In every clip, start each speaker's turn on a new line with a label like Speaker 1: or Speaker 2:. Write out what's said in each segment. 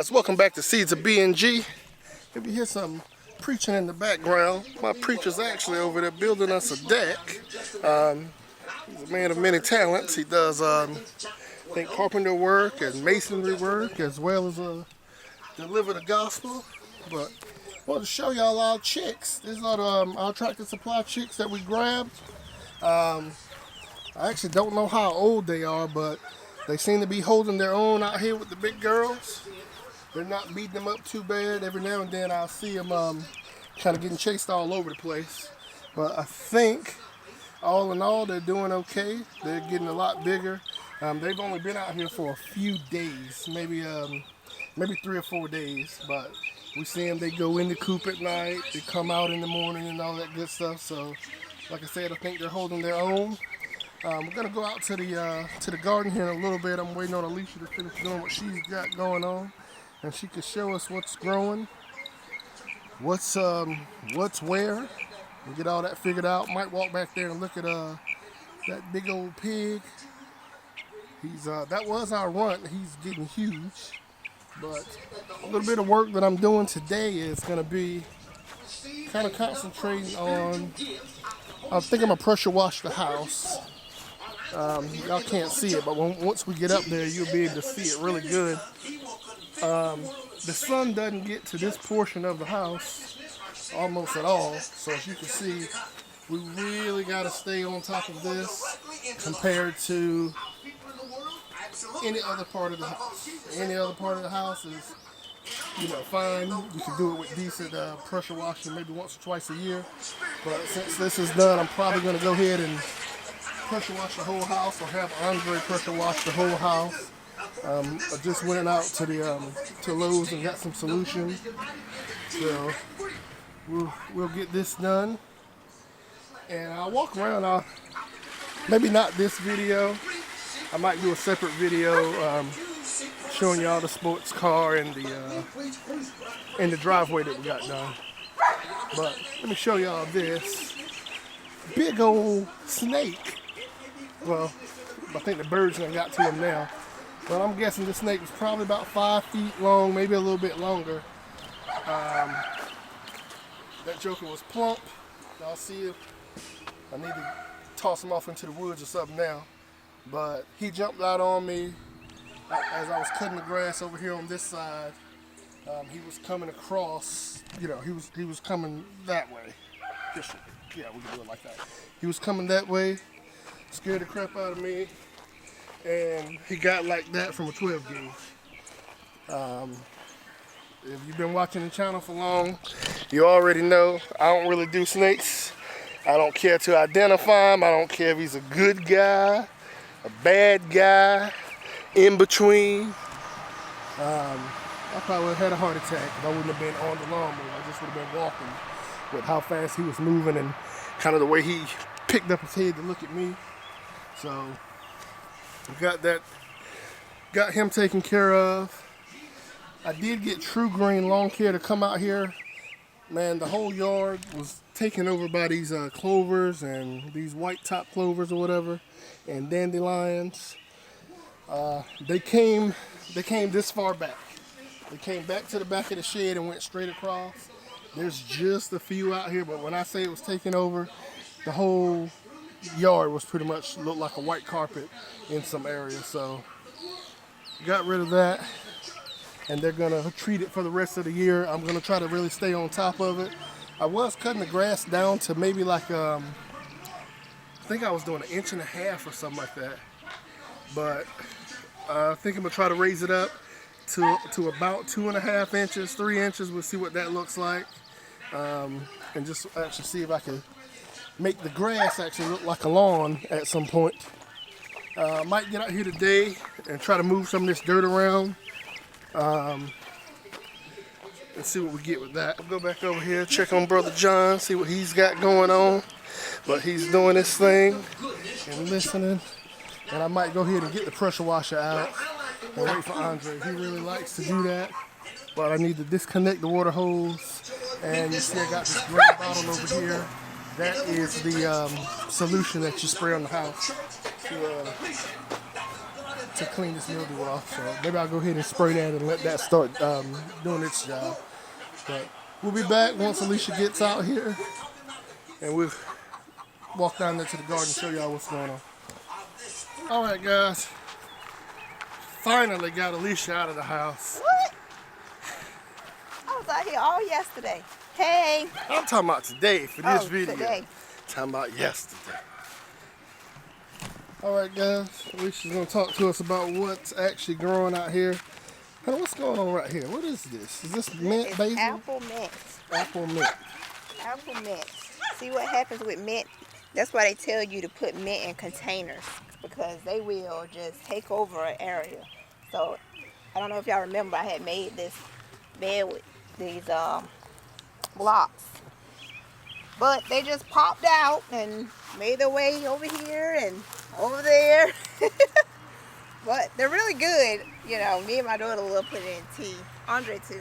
Speaker 1: guys, welcome back to Seeds of B&G. If you hear some preaching in the background, my preacher's actually over there building us a deck. He's a man of many talents. He does, I think, carpenter work and masonry work, as well as deliver the gospel. But I wanted to show y'all our chicks. These are our Tractor Supply chicks that we grabbed. I actually don't know how old they are, but they seem to be holding their own out here with the big girls. They're not beating them up too bad. Every now and then I'll see them kind of getting chased all over the place. But I think, all in all, they're doing okay. They're getting a lot bigger. They've only been out here for a few days, maybe 3 or 4 days. But we see them, they go in the coop at night, they come out in the morning and all that good stuff. So, like I said, I think they're holding their own. We're gonna go out to the garden here in a little bit. I'm waiting on Alicia to finish doing what she's got going on, and she can show us what's growing, what's where. We'll get all that figured out. Might walk back there and look at that big old pig. He's that was our runt. He's getting huge, but a little bit of work that I'm doing today is gonna be kind of concentrating on. I think I'm gonna pressure wash the house. Y'all can't see it, but once we get up there, you'll be able to see it really good. The sun doesn't get to this portion of the house almost at all, so as you can see, we really got to stay on top of this compared to any other part of the house. Any other part of the house is, fine. You can do it with decent pressure washing maybe once or twice a year, but since this is done, I'm probably going to go ahead and pressure wash the whole house, or have Andre pressure wash the whole house. I just went out to the to Lowe's and got some solution, so we'll get this done. And I'll walk around. Maybe not this video. I might do a separate video showing y'all the sports car and the driveway that we got done. But let me show y'all this big old snake. Well, I think the birds done got to him now. But I'm guessing this snake was probably about 5 feet long, maybe a little bit longer. That joker was plump. Y'all see if I need to toss him off into the woods or something now. But he jumped out on me as I was cutting the grass over here on this side. He was coming across, he was coming that way. Yeah, we can do it like that. He was coming that way. Scared the crap out of me, and he got like that from a 12 gauge. If you've been watching the channel for long, you already know I don't really do snakes. I don't care to identify him. I don't care if he's a good guy, a bad guy, in between. I probably would have had a heart attack if I wouldn't have been on the lawnmower. I just would have been walking with how fast he was moving and kind of the way he picked up his head to look at me. So we got him taken care of. I did get True Green Lawn Care to come out here. Man, the whole yard was taken over by these clovers and these white top clovers or whatever, and dandelions. They came this far back. They came back to the back of the shed and went straight across. There's just a few out here, but when I say it was taken over, the whole yard was pretty much looked like a white carpet in some areas. So got rid of that, and they're gonna treat it for the rest of the year. I'm gonna try to really stay on top of it. I was cutting the grass down to maybe like I think I was doing 1.5 inches or something like that, but I think I'm gonna try to raise it up to about 2.5 inches, 3 inches. We'll see what that looks like, and just actually see if I can make the grass actually look like a lawn at some point. Might get out here today and try to move some of this dirt around and see what we get with that. I'll go back over here, check on Brother John, see what he's got going on. But he's doing this thing and listening, and I might go ahead and get the pressure washer out and wait for Andre. He really likes to do that, but I need to disconnect the water hose. And you see I got this gray bottle over here. That is the solution that you spray on the house to clean this mildew off. So maybe I'll go ahead and spray that and let that start doing its job. But we'll be back once Alicia gets out here, and we'll walk down there to the garden and show y'all what's going on. All right, guys. Finally got Alicia out of the house.
Speaker 2: What? I was out here all yesterday. Hey.
Speaker 1: I'm talking about today for this video.
Speaker 2: Today.
Speaker 1: Talking about yesterday. All right, guys. Alicia's gonna talk to us about what's actually growing out here. Honey, what's going on right here? What is this? Is this mint
Speaker 2: It's
Speaker 1: basil?
Speaker 2: apple mint.
Speaker 1: Apple mint.
Speaker 2: Apple mint. See what happens with mint? That's why they tell you to put mint in containers, because they will just take over an area. So I don't know if y'all remember, I had made this bed with these blocks, but they just popped out and made their way over here and over there. But they're really good. You know, me and my daughter will put it in tea. Andre too.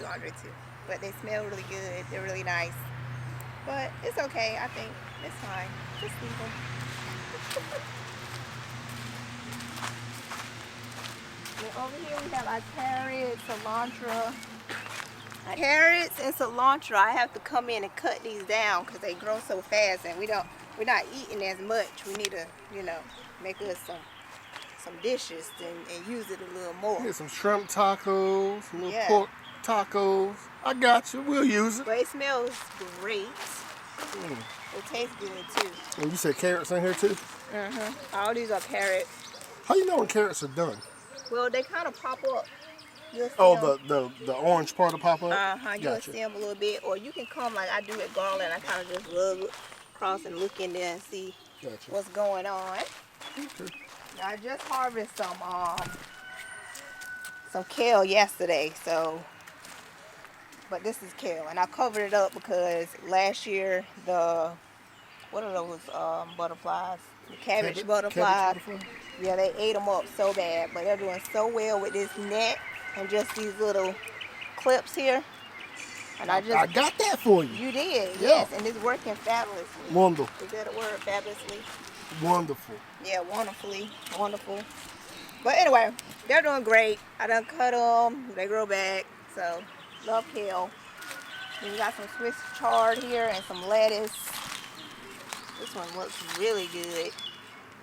Speaker 2: But they smell really good. They're really nice. But it's okay. I think it's fine. Just leave them. And over here we have our carrots, cilantro. Carrots and cilantro, I have to come in and cut these down because they grow so fast, and we're not eating as much. We need to, you know, make us some dishes and use it a little more.
Speaker 1: Get some shrimp tacos, some little pork tacos. I got you. We'll use it.
Speaker 2: But it smells great. It tastes good too.
Speaker 1: And you said carrots in here too?
Speaker 2: All these are carrots.
Speaker 1: How you know when carrots are done?
Speaker 2: Well, they kind of pop up. You'll see
Speaker 1: the orange part will pop up?
Speaker 2: You'll see them a little bit. Or you can come like I do at garlic. I kind of just rub across and look in there and see what's going on.
Speaker 1: Okay.
Speaker 2: I just harvested some kale yesterday, but this is kale, and I covered it up because last year what are those butterflies? The cabbage butterflies. Yeah, they ate them up so bad, but they're doing so well with this net and just these little clips here. And I
Speaker 1: got that for you.
Speaker 2: You did, yes, and it's working fabulously.
Speaker 1: Wonderful.
Speaker 2: Is that a word, fabulously?
Speaker 1: Wonderful.
Speaker 2: Yeah, wonderful. But anyway, they're doing great. I done cut them. They grow back. So, love kale. Then we got some Swiss chard here and some lettuce. This one looks really good.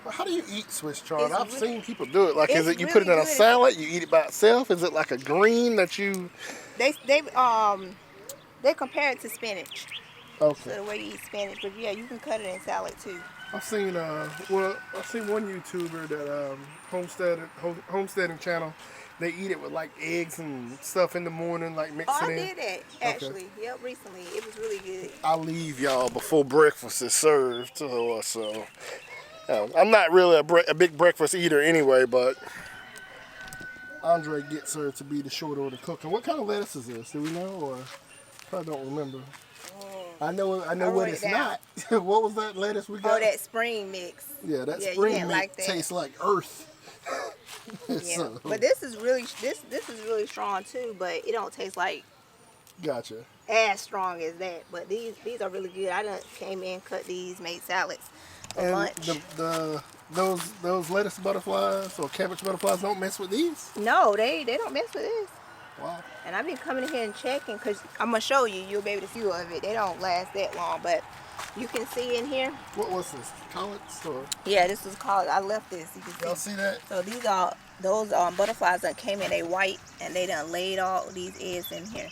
Speaker 1: Well, how do you eat Swiss chard? I've seen people do it. Like, is it you
Speaker 2: really
Speaker 1: put it in a
Speaker 2: good.
Speaker 1: salad? You eat it by itself? Is it like a green that you?
Speaker 2: They compare it to spinach.
Speaker 1: Okay.
Speaker 2: So the way you eat spinach, but yeah, you can cut it in salad too.
Speaker 1: I've seen one YouTuber that homesteading channel. They eat it with like eggs and stuff in the morning, like mixing it.
Speaker 2: I did it actually. Okay. Yep, recently. It was really good.
Speaker 1: I'll leave y'all before breakfast is served. So I'm not really a big breakfast eater anyway, but Andre gets her to be the short order cook. And what kind of lettuce is this? Do we know, or probably don't remember? I know what it's not. What was that lettuce we got?
Speaker 2: Oh, that spring mix.
Speaker 1: Yeah, that spring mix tastes like earth.
Speaker 2: Yeah, but this is really strong too, but it don't taste like as strong as that. But these are really good. I done came in, cut these, made salads for lunch.
Speaker 1: Those lettuce butterflies or cabbage butterflies don't mess with these?
Speaker 2: No, they don't mess with this.
Speaker 1: Wow.
Speaker 2: And I've been coming in here and checking because I'm going to show you. You'll be able to see of it. They don't last that long, but you can see in here.
Speaker 1: What was this? Collards? Or?
Speaker 2: Yeah, this was called. I left this. You can
Speaker 1: Y'all see that?
Speaker 2: So these are those butterflies that came in. They white, and they done laid all these eggs in here.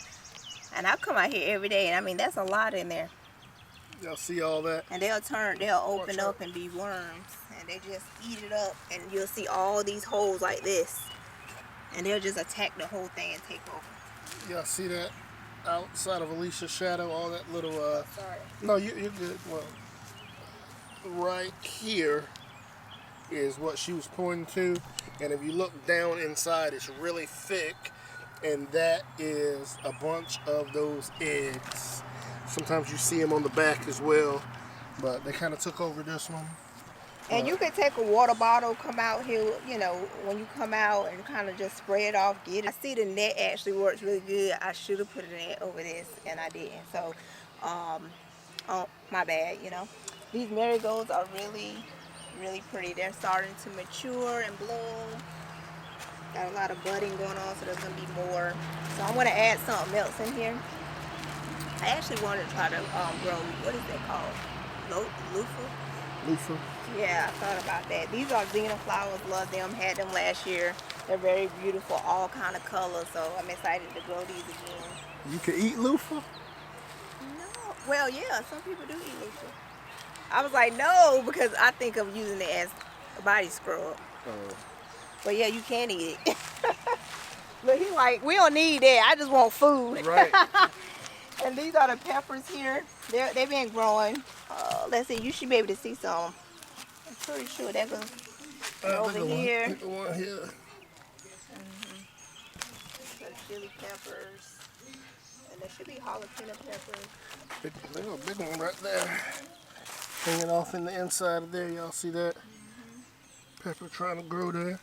Speaker 2: And I come out here every day, and I mean that's a lot in there.
Speaker 1: Y'all see all that?
Speaker 2: And they'll open up and be worms, and they just eat it up, and you'll see all these holes like this. And they'll just attack the whole thing and take over.
Speaker 1: Y'all see that outside of Alicia's shadow, all that little,
Speaker 2: Sorry.
Speaker 1: No, you're good. Well, right here is what she was pointing to. And if you look down inside, it's really thick. And that is a bunch of those eggs. Sometimes you see them on the back as well. But they kind of took over this one.
Speaker 2: And you could take a water bottle, come out here, you know, when you come out and kind of just spray it off, get it. I see the net actually works really good. I should have put a net over this, and I didn't. So, oh, my bad, you know. These marigolds are really, really pretty. They're starting to mature and bloom. Got a lot of budding going on, so there's gonna be more. So I'm gonna add something else in here. I actually wanted to try to grow, what is that called? Loofah?
Speaker 1: Loofah.
Speaker 2: Yeah, I thought about that. These are Xena flowers. Love them. Had them last year. They're very beautiful, all kind of colors. So I'm excited to grow these again.
Speaker 1: You can eat loofah?
Speaker 2: No. Well, yeah, some people do eat loofah. I was like, no, because I think of using it as a body scrub. But yeah, you can eat it. But he's like, we don't need that. I just want food.
Speaker 1: Right.
Speaker 2: And these are the peppers here. They've been growing. Let's see, you should be able to see some. I'm pretty sure that goes over here.
Speaker 1: Look at one here.
Speaker 2: So chili peppers. And there should be jalapeno peppers.
Speaker 1: There's a big one right there. Hanging off in the inside of there. Y'all see that? Pepper trying to grow there.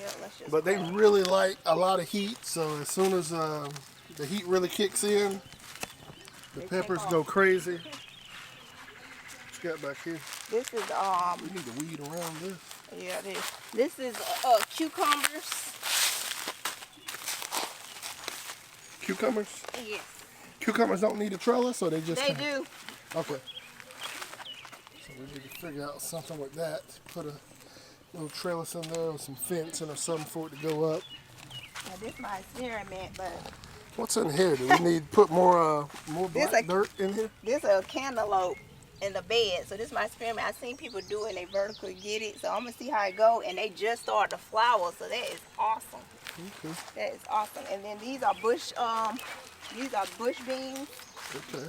Speaker 2: Yeah, let's just
Speaker 1: But they really like a lot of heat, so as soon as the heat really kicks in, the peppers go crazy. What's got back here?
Speaker 2: This is
Speaker 1: We need to weed around this.
Speaker 2: yeah, this is cucumbers.
Speaker 1: Cucumbers?
Speaker 2: Yes.
Speaker 1: Cucumbers don't need a trellis, or they just
Speaker 2: They do.
Speaker 1: Okay. So we need to figure out something with that. Put a little trellis in there or some fencing or something for it to go up.
Speaker 2: Now this my experiment, but
Speaker 1: What's in here? Do we need to put more black dirt in here?
Speaker 2: this a cantaloupe in the bed. So this is my experiment. I've seen people do it and they vertically get it. So I'm gonna see how it go. And they just started to flower. So that is awesome.
Speaker 1: Okay.
Speaker 2: That is awesome. And then these are bush beans.
Speaker 1: Okay.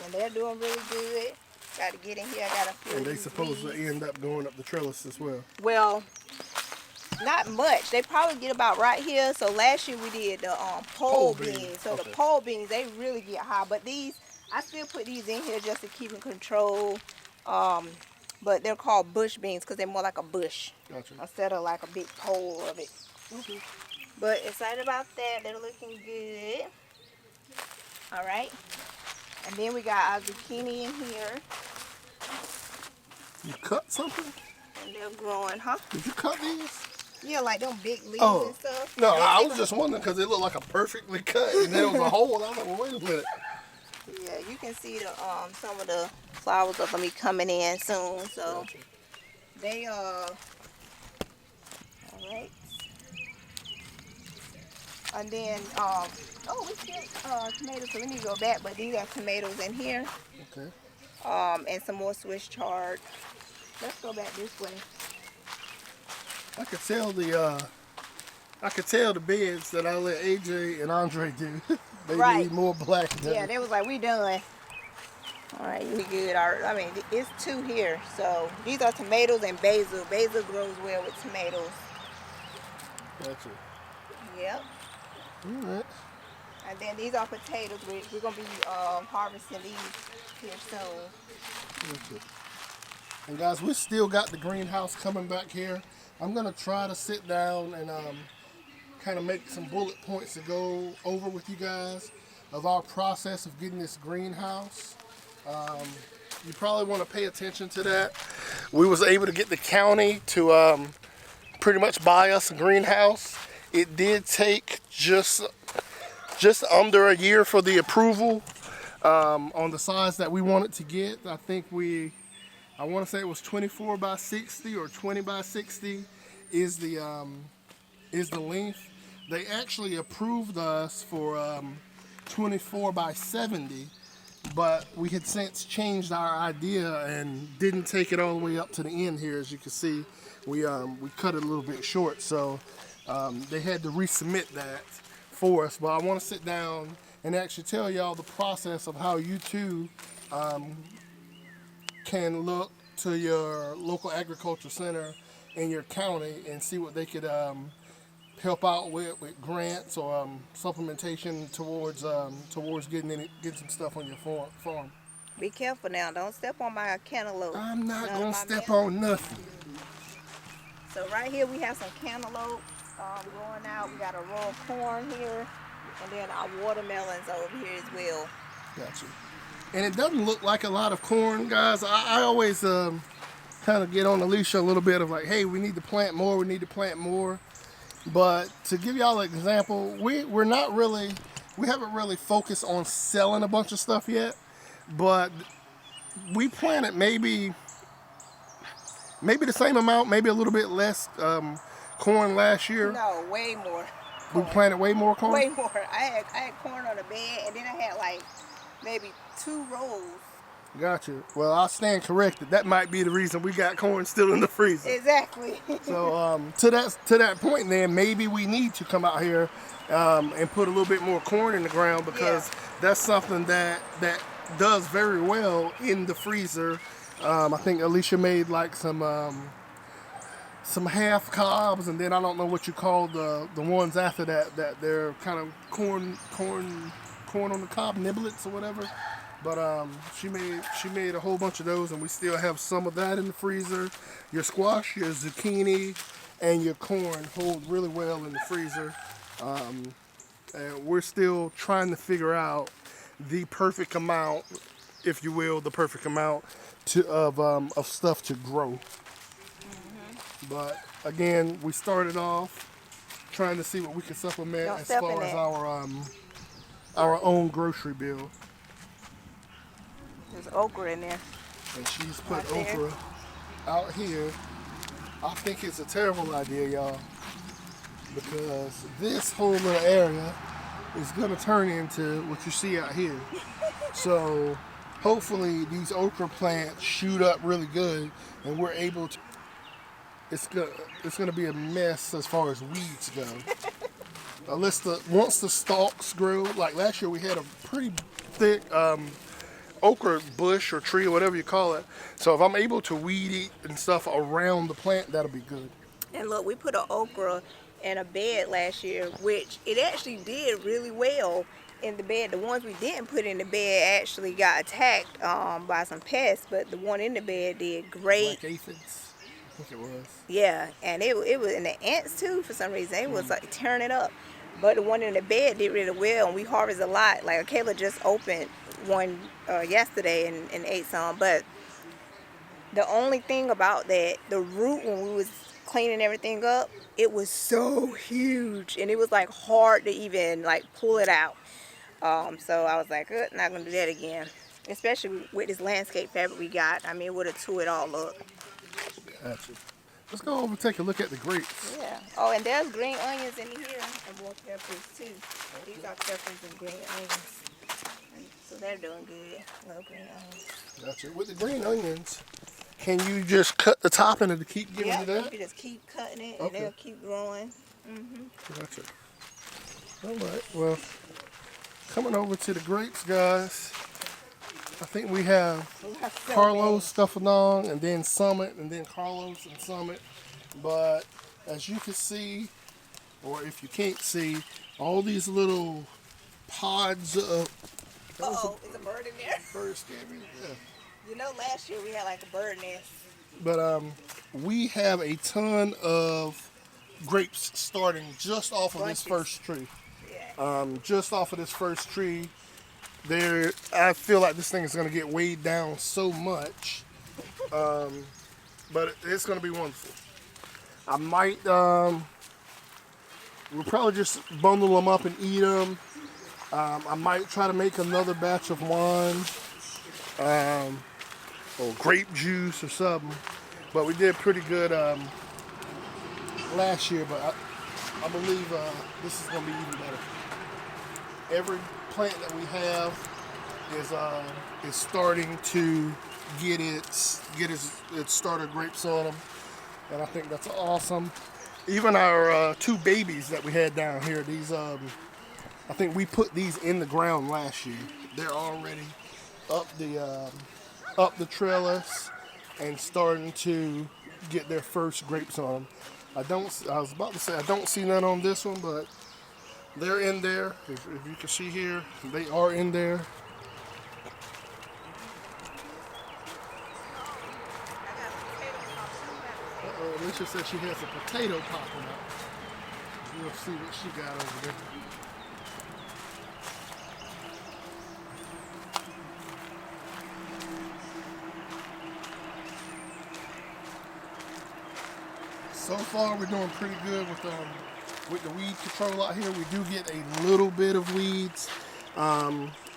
Speaker 2: And they're doing really good. Got to get in here. I got to fill
Speaker 1: And they
Speaker 2: these
Speaker 1: supposed to
Speaker 2: weeds.
Speaker 1: end up going up the trellis as well.
Speaker 2: Well, not much. They probably get about right here. So last year we did the pole beans. So the pole beans, they really get high. But these, I still put these in here just to keep in control. But they're called bush beans because they're more like a bush
Speaker 1: Gotcha.
Speaker 2: instead of like a big pole of it.
Speaker 1: Okay.
Speaker 2: But excited about that. They're looking good. All right. And then we got our zucchini in here.
Speaker 1: You cut something?
Speaker 2: And they're growing, huh?
Speaker 1: Did you cut these?
Speaker 2: Yeah, like them big leaves
Speaker 1: Oh.
Speaker 2: and stuff.
Speaker 1: No, I was just wondering because it looked like a perfectly cut and there was a hole. I was like, well, wait a minute.
Speaker 2: Yeah, you can see the some of the flowers are gonna be coming in soon. So
Speaker 1: Gotcha.
Speaker 2: they all right. And then we got tomatoes, so we need to go back, but these are tomatoes in here.
Speaker 1: Okay.
Speaker 2: And some more Swiss chard. Let's go back this way.
Speaker 1: I could tell the beds that I let AJ and Andre do. They
Speaker 2: Right.
Speaker 1: need more black dirt.
Speaker 2: Yeah, they was like, we done. All right, we good. I mean, it's two here. So these are tomatoes and basil. Basil grows well with tomatoes.
Speaker 1: Gotcha.
Speaker 2: Yep.
Speaker 1: All right.
Speaker 2: And then these are potatoes. We're gonna be harvesting these here soon.
Speaker 1: Gotcha. And guys, we still got the greenhouse coming back here. I'm gonna try to sit down and kind of make some bullet points to go over with you guys of our process of getting this greenhouse. You probably want to pay attention to that. We was able to get the county to pretty much buy us a greenhouse. It did take just under a year for the approval on the size that we wanted to get. I think I want to say it was 24 by 60 or 20 by 60 is the length. They actually approved us for 24 by 70, but we had since changed our idea and didn't take it all the way up to the end here. As you can see, we cut it a little bit short, so they had to resubmit that for us. But I want to sit down and actually tell y'all the process of how you too can look to your local agriculture center in your county and see what they could help out with grants or supplementation towards getting some stuff on your farm.
Speaker 2: Be careful now. Don't step on my cantaloupe.
Speaker 1: I'm not
Speaker 2: None of
Speaker 1: gonna
Speaker 2: my
Speaker 1: step
Speaker 2: melons.
Speaker 1: on nothing.
Speaker 2: So right here we have some cantaloupe growing out. We got a row of corn here, and then our watermelons over here as well.
Speaker 1: Gotcha. And it doesn't look like a lot of corn, guys. I always kind of get on the leash a little bit of like, hey, we need to plant more. We need to plant more. But to give y'all an example, we're not really, we haven't really focused on selling a bunch of stuff yet. But we planted maybe the same amount, maybe a little bit less corn last year.
Speaker 2: No, way more.
Speaker 1: We planted way more corn.
Speaker 2: Way more. I had corn on the bed, and then I had like maybe 2 rows.
Speaker 1: Gotcha. Well, I'll stand corrected. That might be the reason we got corn still in the freezer.
Speaker 2: Exactly.
Speaker 1: So to that point, then maybe we need to come out here and put a little bit more corn in the ground, because that's something that does very well in the freezer. I think Alicia made like some half cobs, and then I don't know what you call the ones after that they're kind of corn on the cob, niblets or whatever. But she made a whole bunch of those, and we still have some of that in the freezer. Your squash, your zucchini, and your corn hold really well in the freezer. And we're still trying to figure out the perfect amount, if you will, the perfect amount of stuff to grow. But again, we started off trying to see what we can supplement as far as our own grocery bill.
Speaker 2: There's okra in there.
Speaker 1: And she's put okra out here. I think it's a terrible idea, y'all, because this whole little area is gonna turn into what you see out here. So hopefully these okra plants shoot up really good, and we're able to. It's gonna be a mess as far as weeds go. Unless once the stalks grow, like last year we had a pretty thick okra bush or tree or whatever you call it. So if I'm able to weed eat and stuff around the plant, that'll be good.
Speaker 2: And look, we put an okra in a bed last year, which it actually did really well in the bed. The ones we didn't put in the bed actually got attacked by some pests, but the one in the bed did great.
Speaker 1: Like aphids, I think it was.
Speaker 2: Yeah, and it was in the ants too for some reason. It was like tearing it up. But the one in the bed did really well, and we harvested a lot. Like Kayla just opened one yesterday and ate some. But the only thing about that, the root, when we was cleaning everything up, it was so huge, and it was like hard to even like pull it out. So I was like, not gonna do that again. Especially with this landscape fabric we got. I mean, it would have tore it all up.
Speaker 1: Gotcha. Let's go over and take a look at the grapes.
Speaker 2: Yeah. Oh, and there's green onions in here, and more peppers too. These are peppers and green onions. So they're doing good. Little green onions.
Speaker 1: Gotcha. With the green onions, can you just cut the top and it'll keep giving you that?
Speaker 2: You can just keep cutting it, and they'll keep growing.
Speaker 1: Gotcha. All right. Well, coming over to the grapes, guys. I think we have Carlos stuffing on, and then Summit, and then Carlos and Summit. But as you can see, or if you can't see, all these little pods of.
Speaker 2: Uh-oh, is a bird in there?
Speaker 1: Bird scared me. Yeah.
Speaker 2: You know, last year we had like a bird nest.
Speaker 1: But we have a ton of grapes starting just off of this first tree.
Speaker 2: Yeah.
Speaker 1: Just off of this first tree. I feel like this thing is going to get weighed down so much, but it's going to be wonderful. I might, we'll probably just bundle them up and eat them. I might try to make another batch of wine, or grape juice or something. But we did pretty good last year, but I believe this is going to be even better. Every plant that we have is starting to get its starter grapes on them, and I think that's awesome. Even our 2 babies that we had down here, these I think we put these in the ground last year. They're already up the trellis and starting to get their first grapes on them. I was about to say I don't see none on this one, but they're in there. If you can see here, they are in there. Alicia said she has a potato popping up. We'll see what she got over there. So far, we're doing pretty good with with the weed control out here, we do get a little bit of weeds.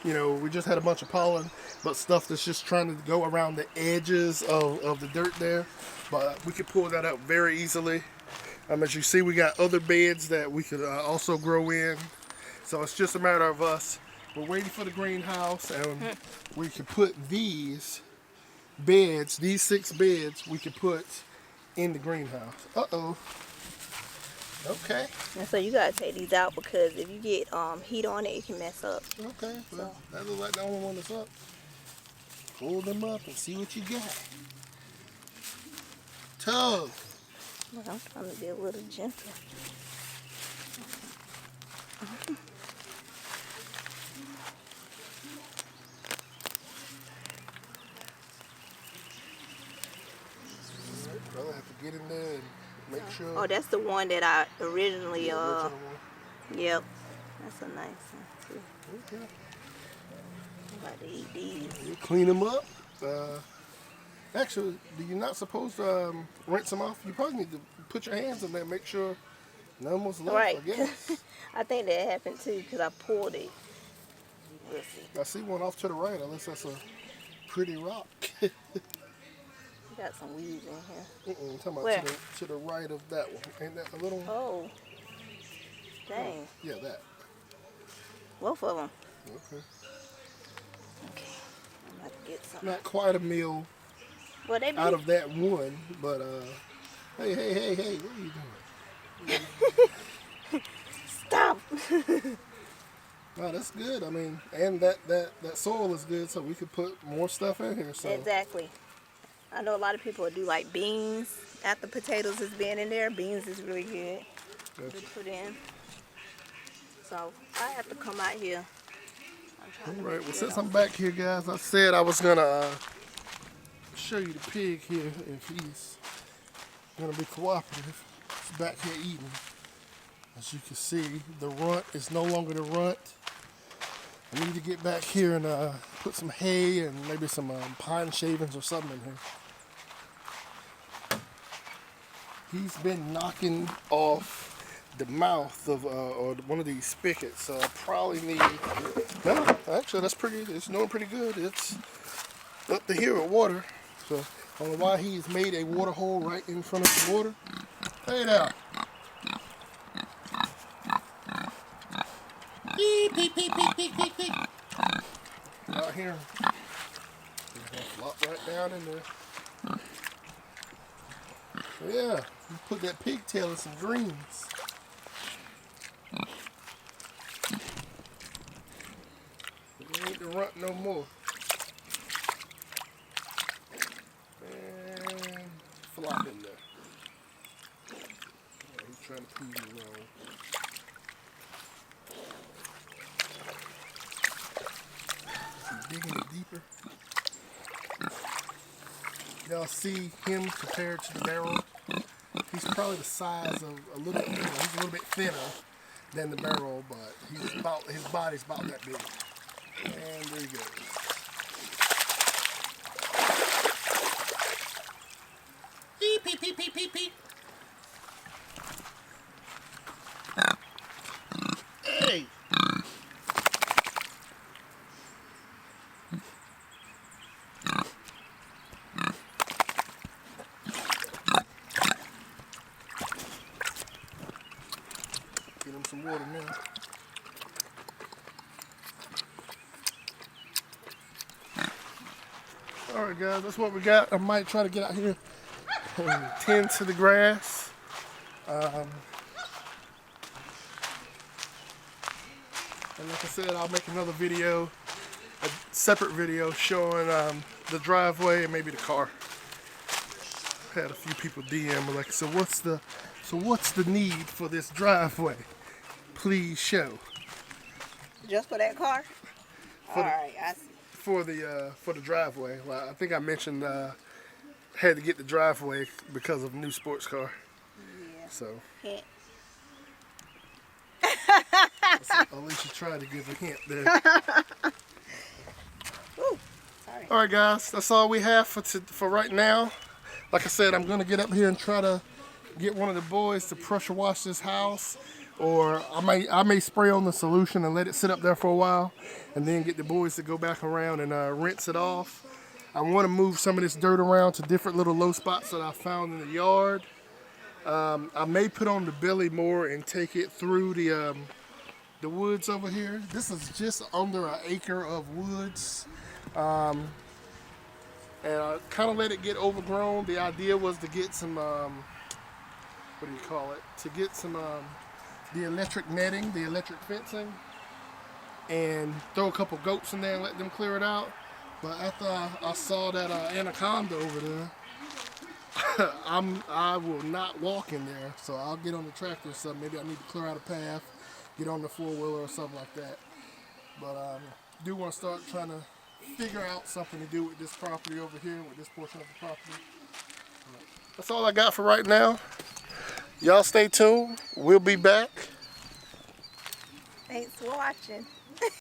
Speaker 1: You know, we just had a bunch of pollen, but stuff that's just trying to go around the edges of the dirt there. But we can pull that up very easily. As you see, we got other beds that we could also grow in. So it's just a matter of us. We're waiting for the greenhouse, and we can put these beds, these 6 beds, we can put in the greenhouse. Uh-oh. Okay.
Speaker 2: And so you gotta take these out because if you get heat on it, it can mess up.
Speaker 1: Okay. Well, that looks like the only one that's up. Pull them up and see what you got. Tug.
Speaker 2: Well, I'm trying to be a little gentle.
Speaker 1: Brother have to get in there and make sure.
Speaker 2: Oh, that's the one that I originally
Speaker 1: the original one.
Speaker 2: Yep. That's a nice one too.
Speaker 1: Okay.
Speaker 2: I'm about to eat these.
Speaker 1: You clean them up. Actually, you're not supposed to rinse them off. You probably need to put your hands in there and make sure none was left,
Speaker 2: Right.
Speaker 1: I guess.
Speaker 2: I think that happened too because I pulled it. Let's see.
Speaker 1: I see one off to the right, unless that's a pretty rock.
Speaker 2: Got some weeds in here.
Speaker 1: I'm talking about
Speaker 2: Where?
Speaker 1: to the right of that one. Ain't that a little one?
Speaker 2: Oh. Dang.
Speaker 1: Yeah, that.
Speaker 2: Both of them.
Speaker 1: Okay.
Speaker 2: Okay. I'm about to get some.
Speaker 1: Not quite a meal
Speaker 2: Well, they be
Speaker 1: out of that one, but hey, what are you doing?
Speaker 2: Stop.
Speaker 1: No, that's good. I mean, and that soil is good, so we could put more stuff in here. So
Speaker 2: Exactly. I know a lot of people do like beans after potatoes is being in there. Beans is really good
Speaker 1: Gotcha.
Speaker 2: to put in. So I have to come out here. I'm trying to
Speaker 1: All right.
Speaker 2: make
Speaker 1: Well,
Speaker 2: it
Speaker 1: since
Speaker 2: up.
Speaker 1: I'm back here, guys, I said I was gonna show you the pig here if he's gonna be cooperative. He's back here eating. As you can see, the runt is no longer the runt. I need to get back here and put some hay and maybe some pine shavings or something in here. He's been knocking off the mouth of or one of these spigots, so I probably need. No, actually, that's pretty. It's doing pretty good. It's up to here with water, so I don't know why he's made a water hole right in front of the water. Hey now. Beep, beep, beep, beep, beep, beep, beep. Out here. He's gonna flop right down in there. So yeah, you put that pigtail in some greens. You ain't the runt no more. And flop in there. Oh, he's trying to prove me wrong. Digging it deeper. Y'all see him compared to the barrel. He's probably the size of a little. He's a little bit thinner than the barrel, but he's about his body's about that big. And there he goes. Beep beep beep beep beep beep. Hey. Get him some water now. Alright guys, that's what we got. I might try to get out here and tend to the grass. And like I said, I'll make another video, a separate video showing the driveway and maybe the car. Had a few people DM me like, so what's the need for this driveway? Please show.
Speaker 2: Just for that car? Alright, I see.
Speaker 1: For the driveway. Well, I think I mentioned had to get the driveway because of a new sports car.
Speaker 2: Yeah.
Speaker 1: So
Speaker 2: Hint.
Speaker 1: at least you tried to give a hint there.
Speaker 2: Ooh, sorry.
Speaker 1: All right, guys, that's all we have for right now. Like I said, I'm gonna get up here and try to get one of the boys to pressure wash this house. or I may spray on the solution and let it sit up there for a while, and then get the boys to go back around and rinse it off. I want to move some of this dirt around to different little low spots that I found in the yard. I may put on the billy more and take it through the woods over here. This is just under an acre of woods. And I kind of let it get overgrown. The idea was to get some, what do you call it? To get some, the electric netting, the electric fencing, and throw a couple goats in there and let them clear it out. But after I saw that anaconda over there, I will not walk in there. So I'll get on the tractor or something. Maybe I need to clear out a path, get on the four-wheeler or something like that. But I do want to start trying to figure out something to do with this property over here, with this portion of the property. That's all I got for right now. Y'all stay tuned. We'll be back.
Speaker 2: Thanks for watching.